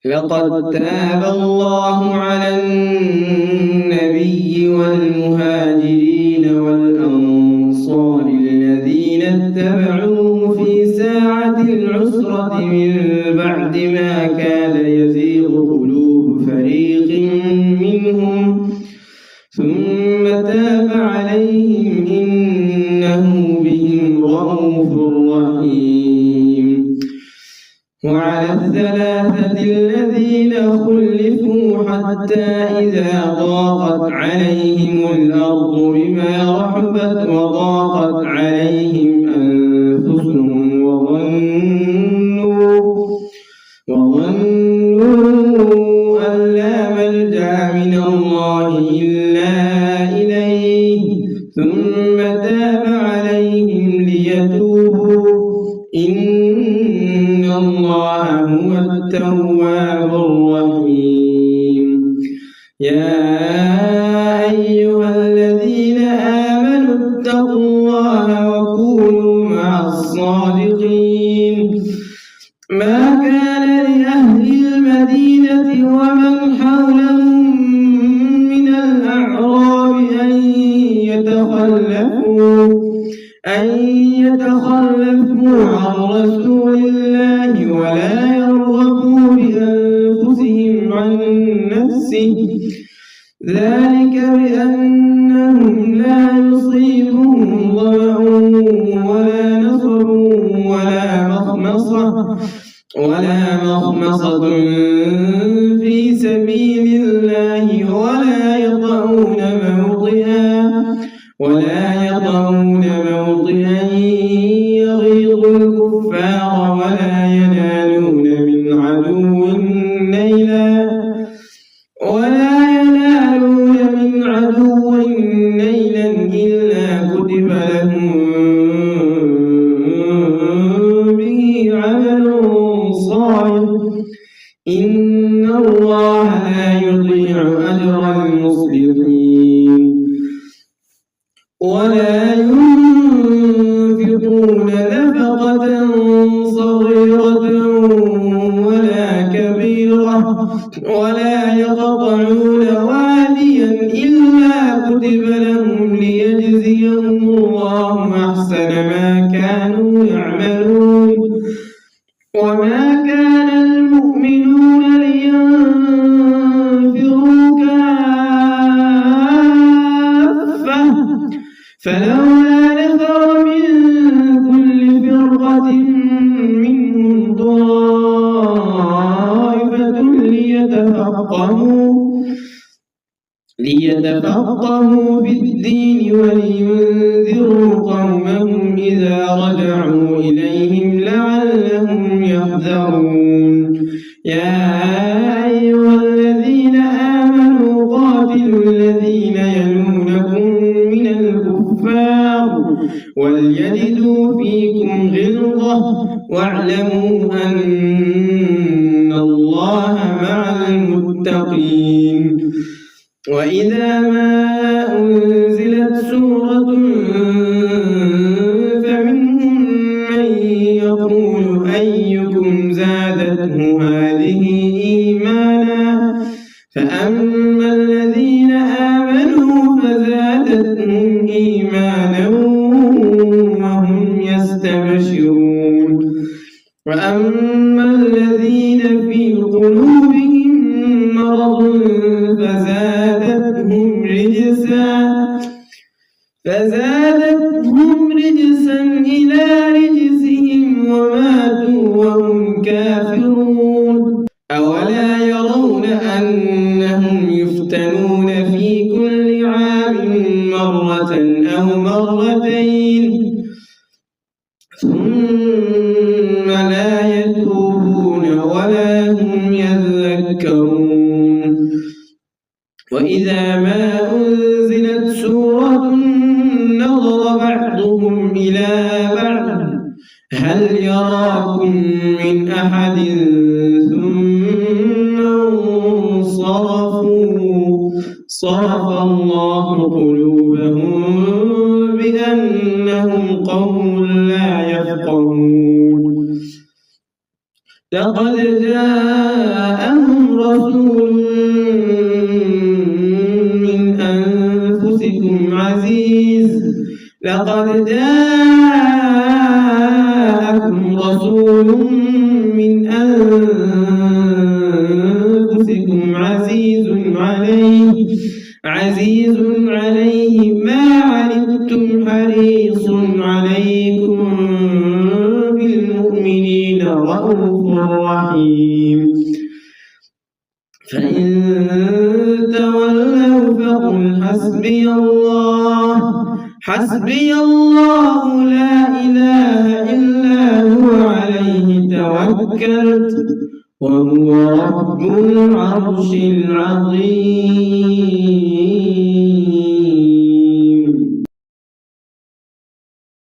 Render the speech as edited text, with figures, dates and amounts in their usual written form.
لقد تاب الله على النبي والمهاجرين والأنصار الذين اتبعوه في ساعة العسرة من بعد ما كاد يزيغ قلوب فريق منهم ثم تاب عليهم إنه بهم رءوف رحيم. وعلى الثلاثة الذين خلفوا حتى إذا ضاقت عليهم الأرض بما رحبت وضاقت عليهم أنفسهم وظنوا أن لا ملجأ من الله إلا إليه ثم تاب عليهم ليتوبوا إن الله هو التواب الرحيم. يا أيها الذين آمنوا اتقوا الله وكونوا مع الصادقين. ما كان لأهل المدينة ومن حولهم من الأعراب أن يتخلفوا عن رسول الله ولا يرغبوا بأنفسهم عن نفسه ذلك بأنهم لا يصيبهم ظمأ ولا نصب ولا مخمصة في سبيل الله ولا يطؤون موطئا يغيظ الكفار ولا ينالون من عدو نيلا إلا كتب لهم به عمل صالح إن الله لا يضيع أجر المصلحين. ولا ينفقون نفقة صغيرة ولا كبيرة ولا يقطعون واديا إلا كتب لهم ليجزيهم الله أحسن ما كانوا يعملون. وما كان المؤمنون لينفروا كافة فلولا نفر من كل فرقة منهم طائفة ليتفقهوا في الدين ولينذروا قومهم إذا رجعوا إليهم لعلهم يحذرون. يا أيها الذين آمنوا قاتلوا الذين يلونكم من الكفار وليجدوا فيكم غلظة واعلموا أن الله مع المتقين. وإذا ما أنزلت سورة فمنهم من يقول أيكم زادته هذه إيمانا فأما الذين آمنوا فزادتهم إيمانا وهم يستبشرون. وأما الذين في قلوبهم مرض فزادتهم رجسا إلى رجسهم وماتوا وهم كافرون. أولا يرون أنهم يفتنون في كل عام مرة أو مرتين ثم لا يتوبون ولا هم يذكرون. وإذا ما أنزلت سورة نظر بعضهم إلى بعض هل يراكم من أحد ثم صرف الله قلوبهم بأنهم قوم لا يفقهون. لقد جاءهم رسول من أنفسكم عزيز لقد جاءكم رسول من أنفسكم عزيز عليه ما عنتم حريص عليكم بالمؤمنين رءوف رحيم فإن تولوا فقل حسبي الله لا إله إلا هو عليه توكلت وهو رب العرش العظيم